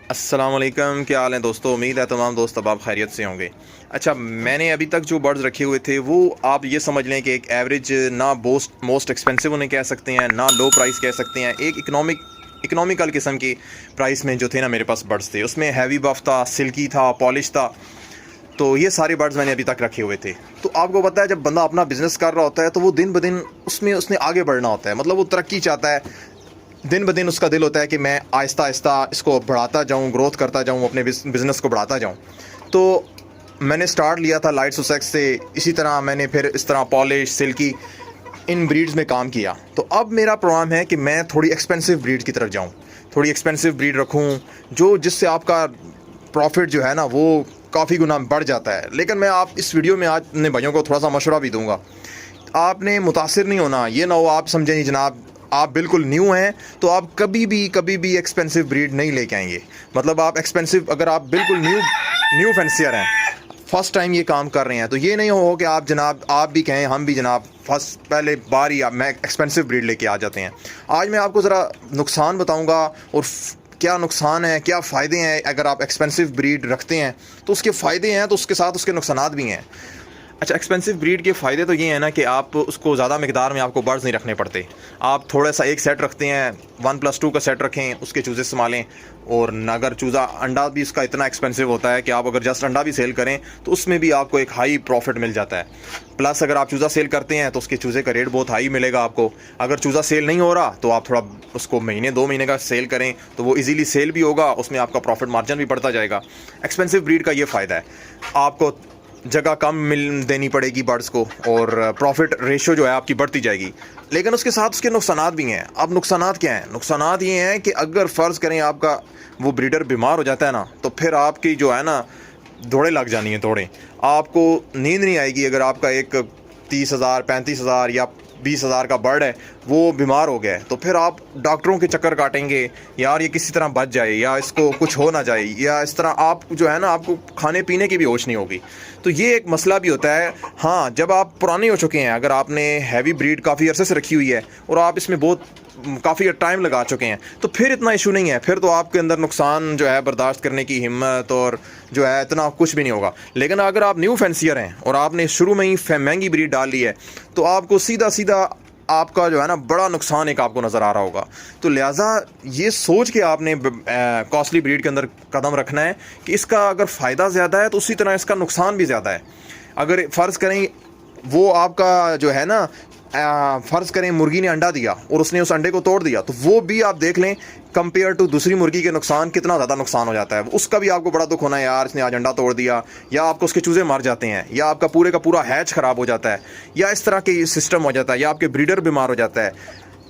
अस्सलाम वालेकुम, क्या हाल है दोस्तों। उम्मीद है तमाम दोस्त अब आप खैरियत से होंगे। अच्छा, मैंने अभी तक जो बर्ड्स रखे हुए थे वो आप ये समझ लें कि एक एवरेज, ना मोस्ट एक्सपेंसिव उन्हें कह सकते हैं, ना लो प्राइस कह सकते हैं। एक इकोनॉमिकल किस्म की प्राइस में जो थे ना मेरे पास बर्ड्स थे। उसमें हैवी बफ था, सिल्की था, पॉलिश था। तो ये सारे बर्ड्स मैंने अभी तक रखे हुए थे। तो आपको पता है, जब बंदा अपना बिजनेस कर रहा होता है तो वो दिन ब दिन उसमें उसने आगे बढ़ना होता है। मतलब वो तरक्की चाहता है। दिन ब दिन उसका दिल होता है कि मैं आहिस्ता आहिस्ता इसको बढ़ाता जाऊँ, ग्रोथ करता जाऊँ, अपने बिज़नेस को बढ़ाता जाऊँ। तो मैंने स्टार्ट लिया था लाइट सुसेक्स से। इसी तरह मैंने फिर इस तरह पॉलिश, सिल्की, इन ब्रीड्स में काम किया। तो अब मेरा प्रोग्राम है कि मैं थोड़ी एक्सपेंसिव ब्रीड की तरफ जाऊँ, थोड़ी एक्सपेंसिव ब्रीड रखूँ, जो जिससे आपका प्रॉफिट जो है ना वो काफ़ी गुना बढ़ जाता है। लेकिन मैं आप इस वीडियो में आज अपने भाइयों को थोड़ा सा मशवरा भी दूंगा। आपने मुतासिर नहीं होना। ये ना हो आप समझें नहीं जनाब आप बिल्कुल न्यू हैं तो आप कभी भी एक्सपेंसिव ब्रीड नहीं लेके आएंगे। मतलब आप एक्सपेंसिव, अगर आप बिल्कुल न्यू फेंसियर हैं, फर्स्ट टाइम ये काम कर रहे हैं, तो ये नहीं हो कि आप जनाब आप भी कहें हम भी जनाब फर्स्ट पहले बार ही मैं एक्सपेंसिव ब्रीड लेके आ जाते हैं। आज मैं आपको ज़रा नुकसान बताऊंगा और क्या नुकसान है, क्या फ़ायदे हैं। अगर आप एक्सपेंसिव ब्रीड रखते हैं तो उसके फ़ायदे हैं, तो उसके साथ उसके नुकसानात भी हैं। अच्छा, एक्सपेंसिव ब्रीड के फ़ायदे तो ये हैं ना कि आप उसको ज़्यादा मिकदार में आपको बर्ड्स नहीं रखने पड़ते। आप थोड़ा सा एक सेट रखते हैं, 1+2 का सेट रखें, उसके चूज़े संभालें। और अगर चूज़ा अंडा भी उसका इतना एक्सपेंसिव होता है कि आप अगर जस्ट अंडा भी सेल करें तो उसमें भी आपको एक हाई प्रॉफिट मिल जाता है। प्लस अगर आप चूज़ा सेल करते हैं तो उसके चूज़े का रेट बहुत हाई मिलेगा आपको। अगर चूज़ा सेल नहीं हो रहा तो आप थोड़ा उसको महीने 2 महीने का सेल करें तो वो इजीली सेल भी होगा, उसमें आपका प्रॉफिट मार्जिन भी बढ़ता जाएगा। एक्सपेंसिव ब्रीड का ये फ़ायदा है, आपको जगह कम मिल देनी पड़ेगी बर्ड्स को और प्रॉफिट रेशो जो है आपकी बढ़ती जाएगी। लेकिन उसके साथ उसके नुकसानात भी हैं। अब नुकसानात क्या हैं? नुकसानात ये हैं कि अगर फ़र्ज़ करें आपका वो ब्रीडर बीमार हो जाता है ना, तो फिर आपकी जो है ना दौड़े लग जानी है। दौड़े, आपको नींद नहीं आएगी। अगर आपका एक 30,000, 35,000 या 20,000 का बर्ड है, वो बीमार हो गया है, तो फिर आप डॉक्टरों के चक्कर काटेंगे, यार ये किसी तरह बच जाए या इसको कुछ हो ना जाए, या इस तरह आप जो है ना आपको खाने पीने की भी होश नहीं होगी। तो ये एक मसला भी होता है। हाँ, जब आप पुराने हो चुके हैं, अगर आपने हैवी ब्रीड काफ़ी अरसे से रखी हुई है और आप इसमें बहुत काफ़ी टाइम लगा चुके हैं, तो फिर इतना इशू नहीं है। फिर तो आपके अंदर नुकसान जो है बर्दाश्त करने की हिम्मत और जो है इतना कुछ भी नहीं होगा। लेकिन अगर आप न्यू फैंसियर हैं और आपने शुरू में ही महंगी ब्रीड डाल ली है, तो आपको सीधा सीधा आपका जो है ना बड़ा नुकसान एक आपको नज़र आ रहा होगा। तो लिहाजा ये सोच के आपने कॉस्टली ब्रीड के अंदर कदम रखना है कि इसका अगर फ़ायदा ज़्यादा है तो उसी तरह इसका नुकसान भी ज़्यादा है। अगर फ़र्ज़ करें वो आपका जो है ना फ़र्ज़ करें मुर्गी ने अंडा दिया और उसने उस अंडे को तोड़ दिया, तो वो भी आप देख लें कंपेयर टू दूसरी मुर्गी के नुकसान कितना ज़्यादा नुकसान हो जाता है। उसका भी आपको बड़ा दुख होना है, यार इसने आज अंडा तोड़ दिया, या आपको उसके चूज़े मर जाते हैं, या आपका पूरे का पूरा हैच ख़राब हो जाता है, या इस तरह के सिस्टम हो जाता है, या आपके ब्रीडर बीमार हो जाता है।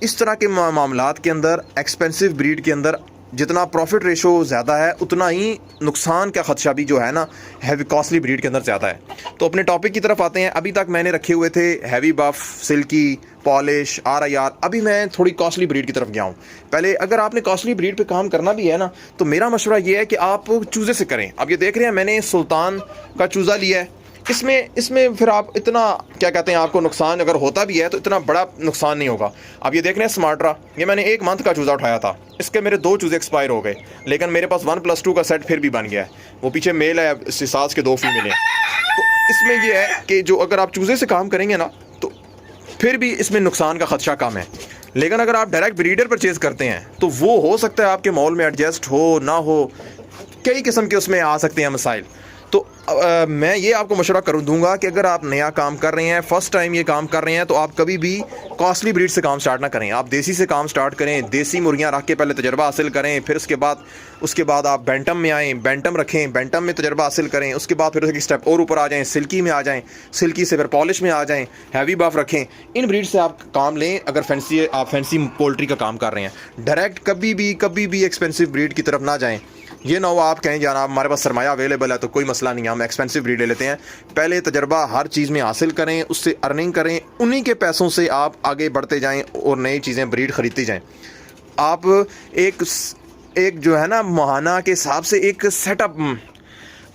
इस तरह के मामलात के अंदर एक्सपेंसिव ब्रीड के अंदर जितना प्रॉफिट रेशो ज़्यादा है उतना ही नुकसान का ख़दशा भी जो है ना हैवी कॉस्टली ब्रीड के अंदर ज़्यादा है। तो अपने टॉपिक की तरफ आते हैं। अभी तक मैंने रखे हुए थे हैवी बफ, सिल्की, पॉलिश, RIR। अभी मैं थोड़ी कॉस्टली ब्रीड की तरफ गया हूँ। पहले अगर आपने कॉस्टली ब्रीड पे काम करना भी है ना, तो मेरा मशवरा ये है कि आप चूज़े से करें। अब ये देख रहे हैं मैंने सुल्तान का चूज़ा लिया है। इसमें फिर आप इतना क्या कहते हैं, आपको नुकसान अगर होता भी है तो इतना बड़ा नुकसान नहीं होगा। अब ये देख रहे हैं स्मार्टरा, ये मैंने 1 मंथ का चूज़ा उठाया था, इसके मेरे 2 चूज़े एक्सपायर हो गए, लेकिन मेरे पास 1+2 का सेट फिर भी बन गया है। वो पीछे मेल है, इसके साथ के 2 फीमेल हैं। तो इसमें यह है कि जो अगर आप चूज़े से काम करेंगे ना तो फिर भी इसमें नुकसान का खदशा कम है। लेकिन अगर आप डायरेक्ट ब्रीडर परचेज़ करते हैं तो वो हो सकता है आपके माहौल में एडजस्ट हो ना हो, कई किस्म के उसमें आ सकते हैं मसाइल। तो मैं ये आपको मशवरा कर दूंगा कि अगर आप नया काम कर रहे हैं, फर्स्ट टाइम ये काम कर रहे हैं, तो आप कभी भी कॉस्टली ब्रीड से काम स्टार्ट ना करें। आप देसी से काम स्टार्ट करें, देसी मुर्गियां रख के पहले तजर्बा हासिल करें, फिर उसके बाद आप बैंटम में आएँ, बैंटम रखें, बैंटम में तजर्बा हासिल करें, उसके बाद फिर एक स्टेप और ऊपर आ जाएँ, सिल्की में आ जाएँ, सिल्की से फिर पॉलिश में आ जाएँ, हैवी बफ रखें। इन ब्रीड से आप काम लें अगर आप फैंसी पोल्ट्री का काम कर रहे हैं। डायरेक्ट कभी भी एक्सपेंसिव ब्रीड की तरफ ना जाएँ। ये ना हो आप कहें जाना हमारे पास सरमाया अवेलेबल है तो कोई मसला नहीं है, हम एक्सपेंसिव ब्रीड ले लेते हैं। पहले तजर्बा हर चीज़ में हासिल करें, उससे अर्निंग करें, उन्हीं के पैसों से आप आगे बढ़ते जाएं और नई चीज़ें ब्रीड ख़रीदती जाएं। आप एक जो है ना माहाना के हिसाब से एक सेटअप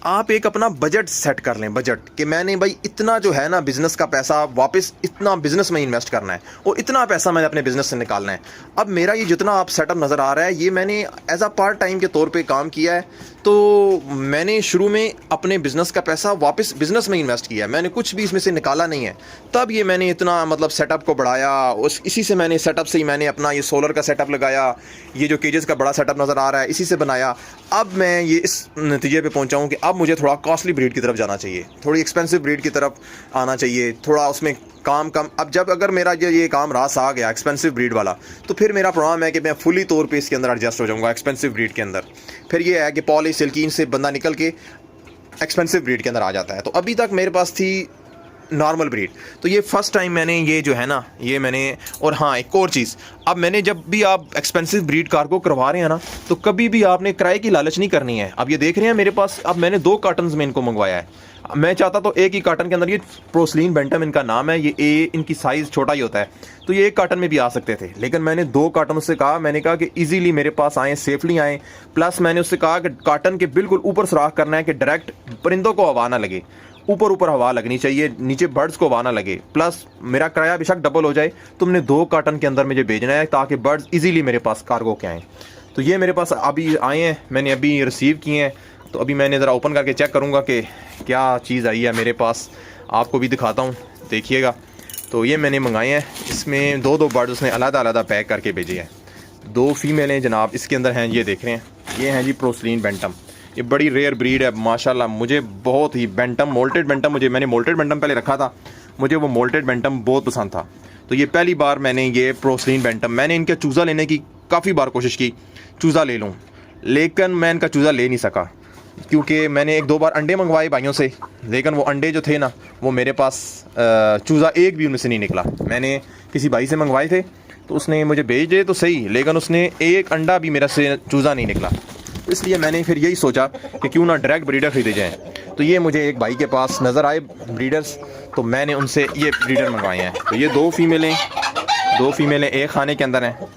आप एक अपना बजट सेट कर लें, बजट कि मैंने भाई इतना जो है ना बिज़नेस का पैसा वापस इतना बिज़नेस में इन्वेस्ट करना है और इतना पैसा मैंने अपने बिज़नेस से निकालना है। अब मेरा ये जितना आप सेटअप नज़र आ रहा है ये मैंने एज अ पार्ट टाइम के तौर पे काम किया है। तो मैंने शुरू में अपने बिज़नेस का पैसा वापस बिज़नेस में इन्वेस्ट किया है, मैंने कुछ भी इसमें से निकाला नहीं है। तब ये मैंने इतना मतलब सेटअप को बढ़ाया, उस इसी से मैंने सेटअप से ही मैंने अपना ये सोलर का सेटअप लगाया, ये जो केजेस का बड़ा सेटअप नज़र आ रहा है इसी से बनाया। अब मैं ये इस नतीजे पे पहुंचा हूं कि अब मुझे थोड़ा कॉस्टली ब्रीड की तरफ जाना चाहिए, थोड़ी एक्सपेंसिव ब्रीड की तरफ आना चाहिए, थोड़ा उसमें काम कम। अब जब अगर मेरा ये काम रास आ गया एक्सपेंसिव ब्रीड वाला, तो फिर मेरा प्रोग्राम है कि मैं फुली तौर पे इसके अंदर एडजस्ट हो जाऊंगा एक्सपेंसिव ब्रीड के अंदर। फिर ये है कि पॉली सिल्कीन से बंदा निकल के एक्सपेंसिव ब्रीड के अंदर आ जाता है। तो अभी तक मेरे पास थी नॉर्मल ब्रीड, तो ये फ़र्स्ट टाइम मैंने ये जो है ना ये मैंने। और हाँ एक और चीज़, अब मैंने जब भी आप एक्सपेंसिव ब्रीड कार्गो करवा रहे हैं ना, तो कभी भी आपने किराए की लालच नहीं करनी है। अब ये देख रहे हैं मेरे पास, अब मैंने 2 कार्टन्स में इनको मंगवाया है। मैं चाहता तो एक ही कार्टन के अंदर, ये पोर्सिलेन बेंटम इनका नाम है, ये इनकी साइज़ छोटा ही होता है, तो ये एक कार्टन में भी आ सकते थे। लेकिन मैंने 2 कार्टन से कहा, मैंने कहा कि इजीली मेरे पास आएँ, सेफली आएँ। प्लस मैंने उससे कहा कि कार्टन के बिल्कुल ऊपर सुराख करना है कि डायरेक्ट परिंदों को हवा ना लगे, ऊपर हवा लगनी चाहिए, नीचे बर्ड्स को हवा ना लगे। प्लस मेरा किराया बेशक डबल हो जाए, तुमने 2 कार्टन के अंदर मुझे भेजना है ताकि बर्ड्स इजीली मेरे पास कार्गो के आएँ। तो ये मेरे पास अभी आए हैं, मैंने अभी रिसीव किए हैं। तो अभी मैंने ज़रा ओपन करके चेक करूँगा कि क्या चीज़ आई है मेरे पास, आपको भी दिखाता हूँ, देखिएगा। तो ये मैंने मंगाए हैं, इसमें 2 बर्ड्स उसने अलग पैक करके भेजे हैं। 2 फीमेल हैं जनाब, इसके अंदर हैं, ये देख रहे हैं, ये हैं जी पोर्सिलेन बेंटम। ये बड़ी रेयर ब्रीड है माशाल्लाह, मुझे बहुत ही बेंटम, मोल्टेड बेंटम, मैंने मोल्टेड बेंटम पहले रखा था, मुझे वो मोल्टेड बेंटम बहुत पसंद था। तो ये पहली बार मैंने ये पोर्सिलेन बेंटम, मैंने इनका चूज़ा लेने की काफ़ी बार कोशिश की, चूज़ा ले लूँ, लेकिन मैं इनका चूज़ा ले नहीं सका, क्योंकि मैंने 1-2 बार अंडे मंगवाए भाइयों से, लेकिन वो अंडे जो थे ना, वो मेरे पास चूज़ा एक भी उनमें से नहीं निकला। मैंने किसी भाई से मंगवाए थे, तो उसने मुझे भेज दिए तो सही, लेकिन उसने एक अंडा भी मेरा से चूज़ा नहीं निकला। इसलिए मैंने फिर यही सोचा कि क्यों ना डायरेक्ट ब्रीडर ख़रीदे जाएँ। तो ये मुझे एक भाई के पास नज़र आए ब्रीडर्स, तो मैंने उनसे ये ब्रीडर मंगवाए हैं। तो ये 2 फीमेलें एक खाने के अंदर हैं,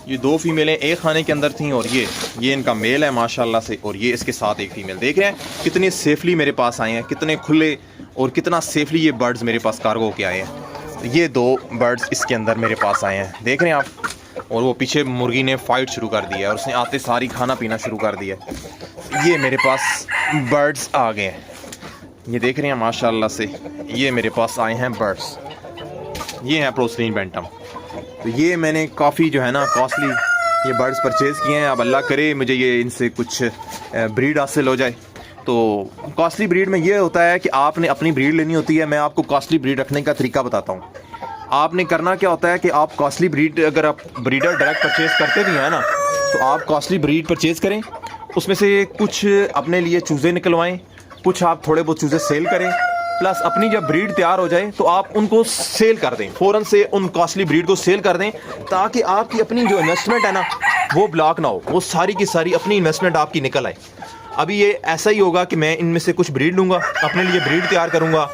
ये 2 फीमेलें एक खाने के अंदर थीं, और ये इनका मेल है माशाल्लाह से, और ये इसके साथ एक फ़ीमेल। देख रहे हैं कितने सेफली मेरे पास आए हैं, कितने खुले और कितना सेफली ये बर्ड्स मेरे पास कार्गो के आए हैं। तो ये 2 बर्ड्स इसके अंदर मेरे पास आए हैं, देख रहे हैं आप। और वो पीछे मुर्गी ने फ़ाइट शुरू कर दी है, और उसने आते सारी खाना पीना शुरू कर दिया। ये मेरे पास बर्ड्स आ गए हैं, ये देख रहे हैं माशाल्लाह से, ये मेरे पास आए हैं बर्ड्स, ये हैं पोर्सिलेन बेंटम। तो ये मैंने काफ़ी जो है ना कॉस्टली ये बर्ड्स परचेज़ किए हैं। अब अल्लाह करे मुझे ये इनसे कुछ ब्रीड हासिल हो जाए। तो कॉस्टली ब्रीड में ये होता है कि आपने अपनी ब्रीड लेनी होती है। मैं आपको कॉस्टली ब्रीड रखने का तरीका बताता हूँ। आपने करना क्या होता है कि आप कॉस्टली ब्रीड, अगर आप ब्रीडर डायरेक्ट परचेज़ करते भी हैं ना, तो आप कॉस्टली ब्रीड परचेज़ करें, उसमें से कुछ अपने लिए चूज़े निकलवाएँ, कुछ आप थोड़े बहुत चूज़े सेल करें, प्लस अपनी जब ब्रीड तैयार हो जाए तो आप उनको सेल कर दें, फ़ौरन से उन कॉस्टली ब्रीड को सेल कर दें, ताकि आपकी अपनी जो इन्वेस्टमेंट है ना वो ब्लॉक ना हो, वो सारी की सारी अपनी इन्वेस्टमेंट आपकी निकल आए। अभी ये ऐसा ही होगा कि मैं इनमें से कुछ ब्रीड लूँगा, अपने लिए ब्रीड तैयार करूँगा,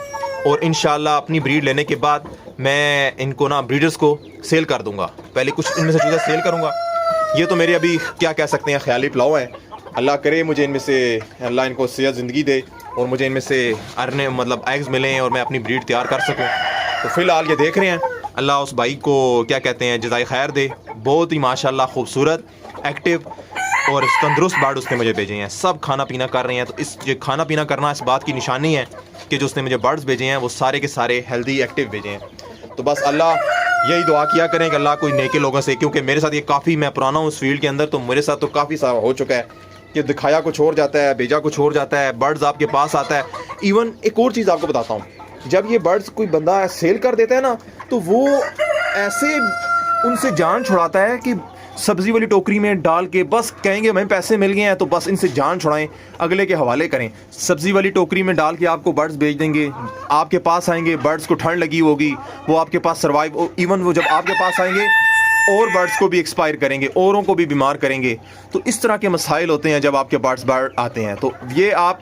और इंशाल्लाह अपनी ब्रीड लेने के बाद मैं इनको ना ब्रीडर्स को सेल कर दूँगा। पहले कुछ इनमें से चीज़ें सेल करूँगा। ये तो मेरे अभी क्या कह सकते हैं ख्याली प्लाव है। अल्लाह करे मुझे इनमें से, अल्लाह इनको सेहत ज़िंदगी दे और मुझे इनमें से अर्ने मतलब एग्स मिलें और मैं अपनी ब्रीड तैयार कर सकूं। तो फ़िलहाल ये देख रहे हैं, अल्लाह उस भाई को क्या कहते हैं जज़ाए खैर दे। बहुत ही माशाल्लाह खूबसूरत, एक्टिव और तंदुरुस्त बर्ड उसने मुझे भेजे हैं। सब खाना पीना कर रहे हैं। तो इस जो खाना पीना करना इस बात की निशानी है कि जो उसने मुझे बर्ड्स भेजे हैं वो सारे के सारे हेल्दी एक्टिव भेजे हैं। तो बस अल्लाह यही दुआ किया करें कि अल्लाह कोई नेके लोगों से, क्योंकि मेरे साथ ये काफ़ी, मैं पुराना हूँ इस फील्ड के अंदर, तो मेरे साथ तो काफ़ी सारा हो चुका है कि दिखाया कुछ और जाता है, भेजा कुछ और जाता है, बर्ड्स आपके पास आता है। इवन एक और चीज़ आपको बताता हूँ, जब ये बर्ड्स कोई बंदा सेल कर देता है ना, तो वो ऐसे उनसे जान छुड़ाता है कि सब्ज़ी वाली टोकरी में डाल के बस कहेंगे हमें पैसे मिल गए हैं तो बस इनसे जान छुड़ाएं, अगले के हवाले करें। सब्ज़ी वाली टोकरी में डाल के आपको बर्ड्स भेज देंगे, आपके पास आएंगे, बर्ड्स को ठंड लगी होगी, वो आपके पास सर्वाइव, इवन वो जब आपके पास आएंगे और बर्ड्स को भी एक्सपायर करेंगे, औरों को भी बीमार करेंगे। तो इस तरह के मसाइल होते हैं जब आपके बर्ड्स आते हैं। तो ये आप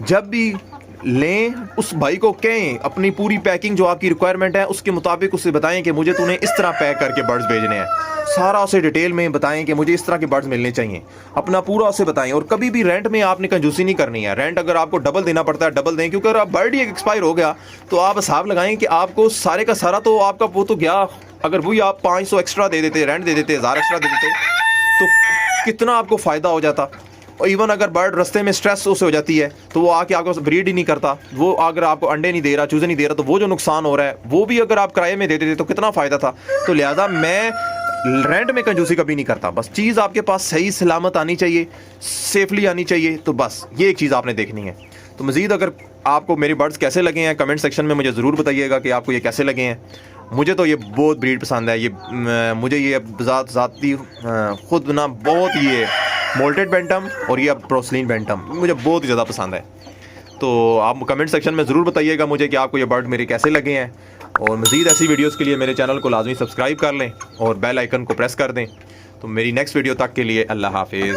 जब भी लें, उस भाई को कहें अपनी पूरी पैकिंग जो आपकी रिक्वायरमेंट है उसके मुताबिक उससे बताएं कि मुझे तूने इस तरह पैक करके बर्ड्स भेजने हैं। सारा उसे डिटेल में बताएं कि मुझे इस तरह के बर्ड्स मिलने चाहिए, अपना पूरा उसे बताएं। और कभी भी रेंट में आपने कंजूसी नहीं करनी है। रेंट अगर आपको डबल देना पड़ता है डबल दें, क्योंकि अगर आप बर्ड ही एक्सपायर हो गया तो आप हिसाब लगाएं कि आपको सारे का सारा तो आपका वो तो गया। अगर वही आप 500 एक्स्ट्रा दे देते, रेंट दे देते, 1000 एक्स्ट्रा दे देते, तो कितना आपको फ़ायदा हो जाता। और इवन अगर बर्ड रास्ते में स्ट्रेस उसे हो जाती है तो वो आके आपको ब्रीड ही नहीं करता, वो अगर आपको अंडे नहीं दे रहा, चूज़े नहीं दे रहा, तो वो जो नुकसान हो रहा है वो भी अगर आप किराए में दे देते तो कितना फ़ायदा था। तो लिहाजा मैं रेंट में कंजूसी कभी नहीं करता। बस चीज़ आपके पास सही सलामत आनी चाहिए, सेफली आनी चाहिए, तो बस ये एक चीज़ आपने देखनी है। तो मज़ीद अगर आपको मेरे बर्ड्स कैसे लगे हैं कमेंट सेक्शन में मुझे ज़रूर बताइएगा कि आपको ये कैसे लगे हैं। मुझे तो ये बहुत ब्रीड पसंद है। ये मुझे ये ज़ाती खुद ना बहुत ये मोल्टेड बैंटम और ये प्रोसलिन बैंटम मुझे बहुत ही ज़्यादा पसंद है। तो आप कमेंट सेक्शन में ज़रूर बताइएगा मुझे कि आपको ये बर्ड मेरे कैसे लगे हैं। और मज़ीद ऐसी वीडियोस के लिए मेरे चैनल को लाजमी सब्सक्राइब कर लें और बेल आइकन को प्रेस कर दें। तो मेरी नेक्स्ट वीडियो तक के लिए अल्लाह हाफिज़।